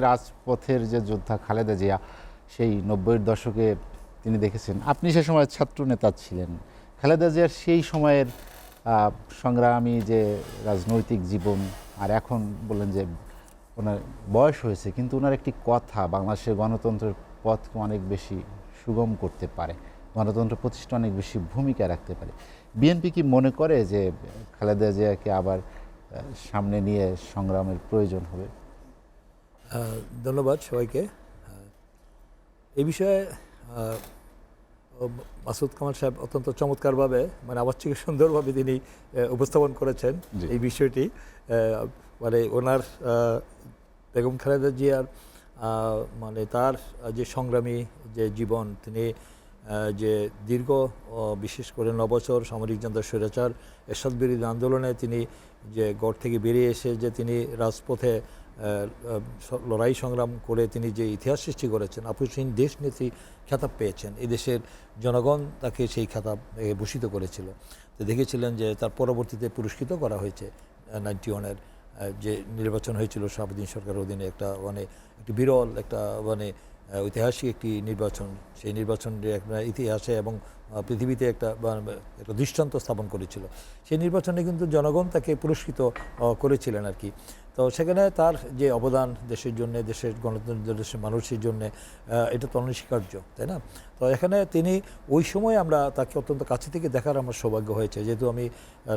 রাজপথের যে যোদ্ধা খালেদা জিয়া সেই ৯০-এর দশকে তিনি দেখেছেন। আপনি সে সময় ছাত্র নেতা ছিলেন। খালেদা জিয়ার সেই সময়ের সংগ্রামী যে রাজনৈতিক জীবন, আর এখন বললেন যে ওনার বয়স হয়েছে, কিন্তু ওনার একটি কথা বাংলাদেশের গণতন্ত্রের পথকে অনেক বেশি সুগম করতে পারে, গণতন্ত্র প্রতিষ্ঠা অনেক বেশি ভূমিকা রাখতে পারে। বিএনপি কি মনে করে যে খালেদা জিয়াকে আবার সামনে নিয়ে সংগ্রামের প্রয়োজন হবে? ধন্যবাদ সবাইকে। এই বিষয়ে মাসুদ কামাল সাহেব অত্যন্ত চমৎকারভাবে, মানে আমার থেকে সুন্দরভাবে তিনি উপস্থাপন করেছেন এই বিষয়টি। মানে ওনার বেগম খালেদা জিয়ার মানে তার যে সংগ্রামী যে জীবন, তিনি যে দীর্ঘ বিশেষ করে ৯ বছর সামরিক জনতা স্বৈরাচার এরশাদ বিরোধী আন্দোলনে তিনি যে গড় থেকে বেরিয়ে এসে যে তিনি রাজপথে লড়াই সংগ্রাম করে তিনি যে ইতিহাস সৃষ্টি করেছেন, আপসহীন দেশ নেত্রী খেতাব পেয়েছেন, এই দেশের জনগণ তাকে সেই খেতাব ভূষিত করেছিল। তো দেখেছিলেন যে তার পরবর্তীতে পুরস্কৃত করা হয়েছে 91-এর যে নির্বাচন হয়েছিল শাহাবুদ্দিন সরকারের অধীনে, একটা মানে একটি বিরল একটা মানে ঐতিহাসিক একটি নির্বাচন। সেই নির্বাচনের একটা ইতিহাসে এবং পৃথিবীতে একটা দৃষ্টান্ত স্থাপন করেছিল। সেই নির্বাচনে কিন্তু জনগণ তাকে পুরস্কৃত করেছিলেন আর কি। তো সেখানে তার যে অবদান দেশের জন্য, দেশের গণতন্ত্র, দেশের মানুষের জন্য, এটা তো অনস্বীকার্য, তাই না? তো এখানে তিনি ওই সময় আমরা তাকে অত্যন্ত কাছে থেকে দেখার আমার সৌভাগ্য হয়েছে, যেহেতু আমি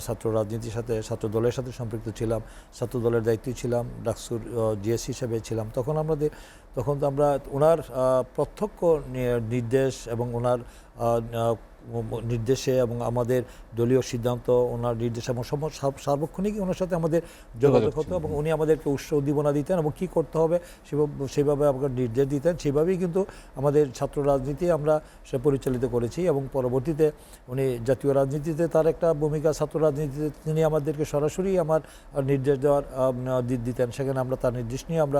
ছাত্র রাজনীতির সাথে, ছাত্র দলের সাথে সম্পৃক্ত ছিলাম, ছাত্র দলের দায়িত্বে ছিলাম, ডাকসুর জিএস হিসেবে ছিলাম। তখন তো আমরা ওনার প্রত্যক্ষ নির্দেশ এবং ওনার নির্দেশে এবং আমাদের দলীয় সিদ্ধান্ত, ওনার নির্দেশ এবং সার্বক্ষণিক ওনার সাথে আমাদের যোগাযোগ হতো এবং উনি আমাদেরকে উৎসাহ উদ্দীপনা দিতেন এবং কী করতে হবে সেভাবে আমাকে নির্দেশ দিতেন। সেভাবেই কিন্তু আমাদের ছাত্র রাজনীতি আমরা সে পরিচালিত করেছি এবং পরবর্তীতে উনি জাতীয় রাজনীতিতে তার একটা ভূমিকা, ছাত্র রাজনীতিতে তিনি আমাদেরকে সরাসরি আমার নির্দেশ দেওয়ার দিতেন। সেখানে আমরা তার নির্দেশ নিয়ে আমরা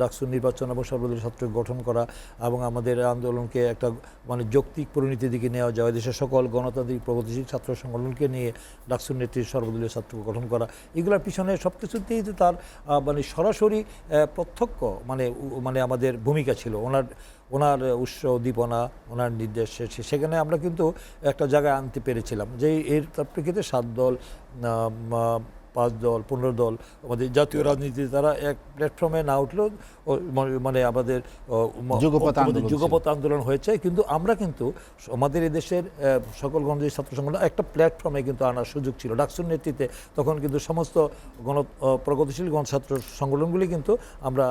ডাকসুর নির্বাচন এবং সর্বদলীয় ছাত্র গঠন করা এবং আমাদের আন্দোলনকে একটা মানে যৌক্তিক পরিণতির দিকে নেওয়া যায়, দেশের সকল গণতান্ত্রিক প্রগতিশীল ছাত্র সংগঠনকে নিয়ে ডাকসুর নেতৃত্বে সর্বদলীয় ছাত্র গঠন করা, এগুলোর পিছনে সব কিছুতেই তার মানে সরাসরি প্রত্যক্ষ মানে আমাদের ভূমিকা ছিল। ওনার উৎসাহ উদ্দীপনা, ওনার নির্দেশ, সেখানে আমরা কিন্তু একটা জায়গায় আনতে পেরেছিলাম যে এর তার প্রেক্ষিতে 7 দল, 5 দল, 15 দল আমাদের জাতীয় রাজনীতিতে তারা এক প্ল্যাটফর্মে না উঠলেও মানে আমাদের যুগপৎ আন্দোলন হয়েছে। কিন্তু আমরা কিন্তু আমাদের এদেশের সকল গণতান্ত্রিক ছাত্র সংগঠন একটা প্ল্যাটফর্মে কিন্তু আনার সুযোগ ছিল ডাকসুর নেতৃত্বে। তখন কিন্তু সমস্ত প্রগতিশীল গণছাত্র সংগঠনগুলি কিন্তু আমরা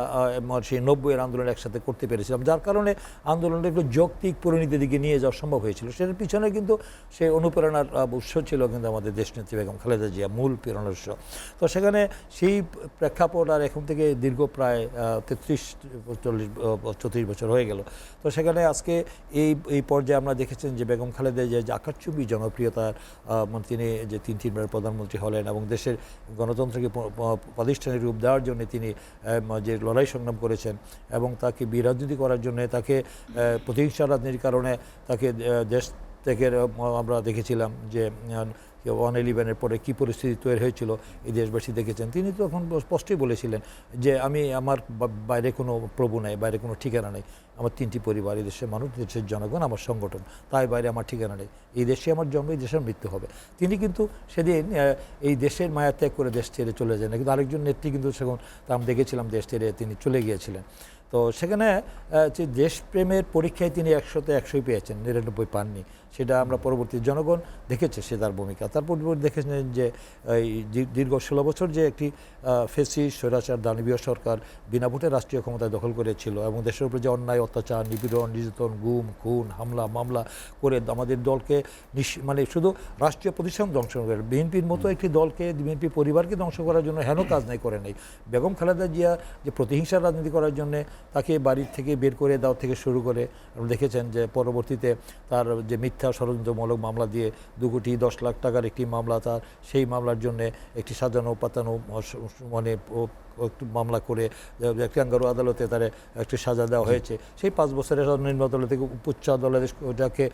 সেই 90-এর আন্দোলন একসাথে করতে পেরেছিলাম, যার কারণে আন্দোলনটা একটু যৌক্তিক পরিণতির দিকে নিয়ে যাওয়া সম্ভব হয়েছিল। সেটার পিছনে কিন্তু সেই অনুপ্রেরণার উৎস ছিল কিন্তু আমাদের দেশনেত্রী বেগম খালেদা জিয়া, মূল প্রেরণার উৎস। তো সেখানে সেই প্রেক্ষাপট আর এখন থেকে দীর্ঘ প্রায় 33-34 বছর হয়ে গেল। তো সেখানে আজকে এই পর্যায়ে আমরা দেখেছেন যে বেগম খালেদা জিয়া যে আকাশচুম্বী জনপ্রিয়তার, তিনি যে 3বার প্রধানমন্ত্রী হলেন এবং দেশের গণতন্ত্রকে প্রাতিষ্ঠানিক রূপ দেওয়ার জন্য তিনি যে লড়াই সংগ্রাম করেছেন এবং তাকে বিরাজনীতি করার জন্য, তাকে প্রতিহিংসা রাজনীতির কারণে তাকে দেশ থেকে আমরা দেখেছিলাম যে 1/11-এর পরে কী পরিস্থিতি তৈরি হয়েছিল এই দেশবাসী দেখেছেন। তিনি তখন স্পষ্টই বলেছিলেন যে আমার বাইরে কোনো প্রভু নাই, বাইরে কোনো ঠিকানা নেই, আমার 3টি পরিবার, এই দেশের মানুষ, দেশের জনগণ, আমার সংগঠন, তাই বাইরে আমার ঠিকানা নেই, এই দেশে আমার জন্ম, এই দেশের মৃত্যু হবে। তিনি কিন্তু সেদিন এই দেশের মায়া ত্যাগ করে দেশ ছেড়ে চলে যান, কিন্তু আরেকজন নেত্রী কিন্তু সেখানে আমি দেখেছিলাম দেশ ছেড়ে তিনি চলে গিয়েছিলেন। তো সেখানে যে দেশপ্রেমের পরীক্ষায় তিনি 100-তে 100 পেয়েছেন, 99 পাননি। সেটা আমরা পরবর্তী জনগণ দেখেছে সে তার ভূমিকা। তারপর দেখেছেন যে এই দীর্ঘ 16 বছর যে একটি ফ্যাসিস্ট স্বৈরাচার দানবীয় সরকার বিনা ভোটে রাষ্ট্রীয় ক্ষমতায় দখল করেছিল এবং দেশের উপরে যে অন্যায় অত্যাচার, নিপীড়ন, নির্যাতন, গুম, খুন, হামলা মামলা করে আমাদের দলকে মানে শুধু রাষ্ট্রীয় প্রতিষ্ঠান ধ্বংস করে, বিএনপির মতো একটি দলকে, বিএনপি পরিবারকে ধ্বংস করার জন্য হেন কাজ নাই করে নেই। বেগম খালেদা জিয়া যে প্রতিহিংসার রাজনীতি করার জন্যে তাকে বাড়ির থেকে বের করে দেওয়া থেকে শুরু করে দেখেছেন যে পরবর্তীতে তার যে মিথ্যা ষড়যন্ত্রমূলক মামলা দিয়ে 2 কোটি 10 লাখ টাকার একটি মামলা, তার সেই মামলার জন্য একটি সাজানো পাতানো মানে একটু মামলা করে ক্যাঙ্গারু আদালতে তার একটি সাজা দেওয়া হয়েছে। সেই 5 বছরের নিম্ন আদালত থেকে উচ্চ আদালতে ওটাকে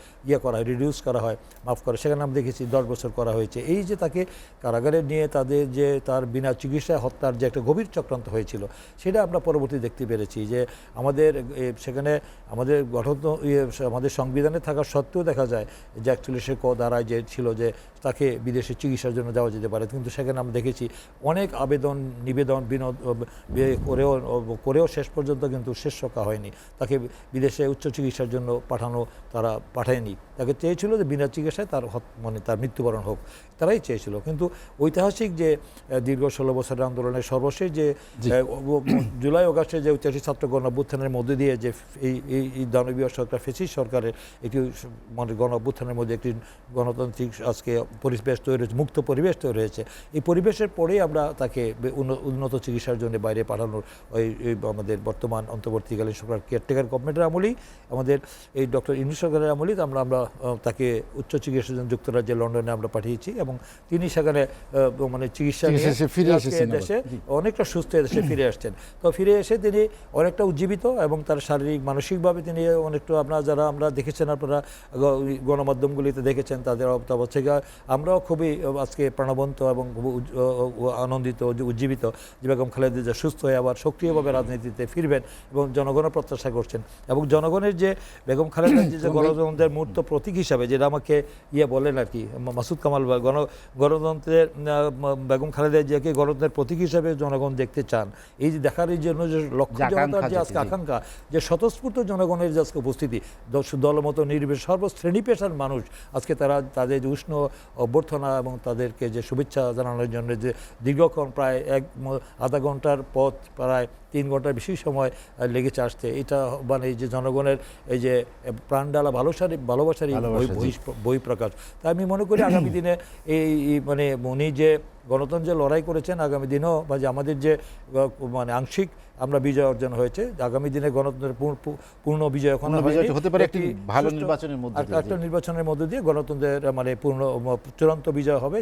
করা হয়, রিডিউস করা হয়, মাফ করে, সেখানে আমরা দেখেছি 10 বছর করা হয়েছে। এই যে তাকে কারাগারে নিয়ে তাদের যে তার বিনা চিকিৎসায় হত্যার যে একটা গভীর চক্রান্ত হয়েছিল, সেটা আমরা পরবর্তী দেখতে পেরেছি যে আমাদের সেখানে আমাদের গঠন আমাদের সংবিধানে থাকা সত্ত্বেও দেখা যায় যে অ্যাকচুয়ালি সে ধারায় যে ছিল যে তাকে বিদেশে চিকিৎসার জন্য যাওয়া যেতে পারে, কিন্তু সেখানে আমরা দেখেছি অনেক আবেদন নিবেদন করেও শেষ পর্যন্ত কিন্তু শেষ রক্ষা হয়নি। তাকে বিদেশে উচ্চ চিকিৎসার জন্য তারা পাঠায়নি। তাকে চেয়েছিল যে বিনা চিকিৎসায় তার মৃত্যুবরণ হোক, তারাই চেয়েছিল। কিন্তু ঐতিহাসিক যে দীর্ঘ 16 বছরের আন্দোলনের সর্বশেষ যে জুলাই অগাস্টে যে ঐতিহাসিক ছাত্র গণঅভ্যুত্থানের মধ্যে দিয়ে যে এই দানবীয় সরকার, ফ্যাসিস্ট সরকারের একটি গণঅভ্যুত্থানের মধ্যে একটি গণতান্ত্রিক আজকে পরিবেশ তৈরি হয়েছে, মুক্ত পরিবেশ তৈরি হয়েছে। এই পরিবেশের পরেই আমরা তাকে উন্নত চিকিৎসার জন্য বাইরে পাঠানোর আমাদের বর্তমান অন্তর্বর্তীকালীন সরকার কেয়ারটেকার গভর্নমেন্টের আমলেই, আমাদের এই ডক্টর ইউনূস সরকারের আমলেই আমরা তাকে উচ্চ চিকিৎসার জন্য যুক্তরাজ্যে লন্ডনে আমরা পাঠিয়েছি এবং তিনি সেখানে মানে চিকিৎসা দেশে অনেকটা সুস্থ দেশে ফিরে আসছেন। তো ফিরে এসে তিনি অনেকটা উজ্জীবিত এবং তার শারীরিক মানসিকভাবে তিনি অনেকটা, যারা আমরা দেখেছেন, আপনারা গণমাধ্যমগুলিতে দেখেছেন তাদের অবস্থা, আমরাও খুবই আজকে প্রাণবন্ত এবং আনন্দিত, উজ্জীবিত যে বেগম খালেদা জিয়া সুস্থ হয়ে আবার সক্রিয়ভাবে রাজনীতিতে ফিরবেন এবং জনগণও প্রত্যাশা করছেন। এবং জনগণের যে বেগম খালেদা জিয়া যে গণতন্ত্রের মূর্ত প্রতীক হিসাবে, যেটা আমাকে বলেন আর কি মাসুদ কামাল, গণতন্ত্রের বেগম খালেদা জিয়াকে গণতন্ত্রের প্রতীক হিসাবে জনগণ দেখতে চান। এই যে দেখার এই জন্য যে লক্ষ্য জনতার যে আজকে আকাঙ্ক্ষা, যে স্বতঃস্ফূর্ত জনগণের যে আজকে উপস্থিতি, দলমত নির্বিশেষে সর্বশ্রেণী পেশার মানুষ আজকে তাদের যে উষ্ণ অভ্যর্থনা এবং তাদেরকে যে শুভেচ্ছা জানানোর জন্য যে দীর্ঘক্ষণ প্রায় আধা ঘন্টার পথ প্রায় 3 ঘন্টার বেশি সময় লেগেছে আসতে, এটা মানে এই যে জনগণের এই যে প্রাণডালা ভালোবাসার বই প্রকাশ। তাই আমি মনে করি আগামী দিনে এই মানে উনি যে গণতন্ত্র যে লড়াই করেছেন, আগামী দিনেও বা যে আমাদের যে মানে আংশিক আমরা বিজয় অর্জন হয়েছে, আগামী দিনে গণতন্ত্রের পূর্ণ বিজয় এখন হতে পারে একটি ভালো নির্বাচনের মধ্যে, একটা নির্বাচনের মধ্যে দিয়ে গণতন্ত্রের মানে চূড়ান্ত বিজয় হবে।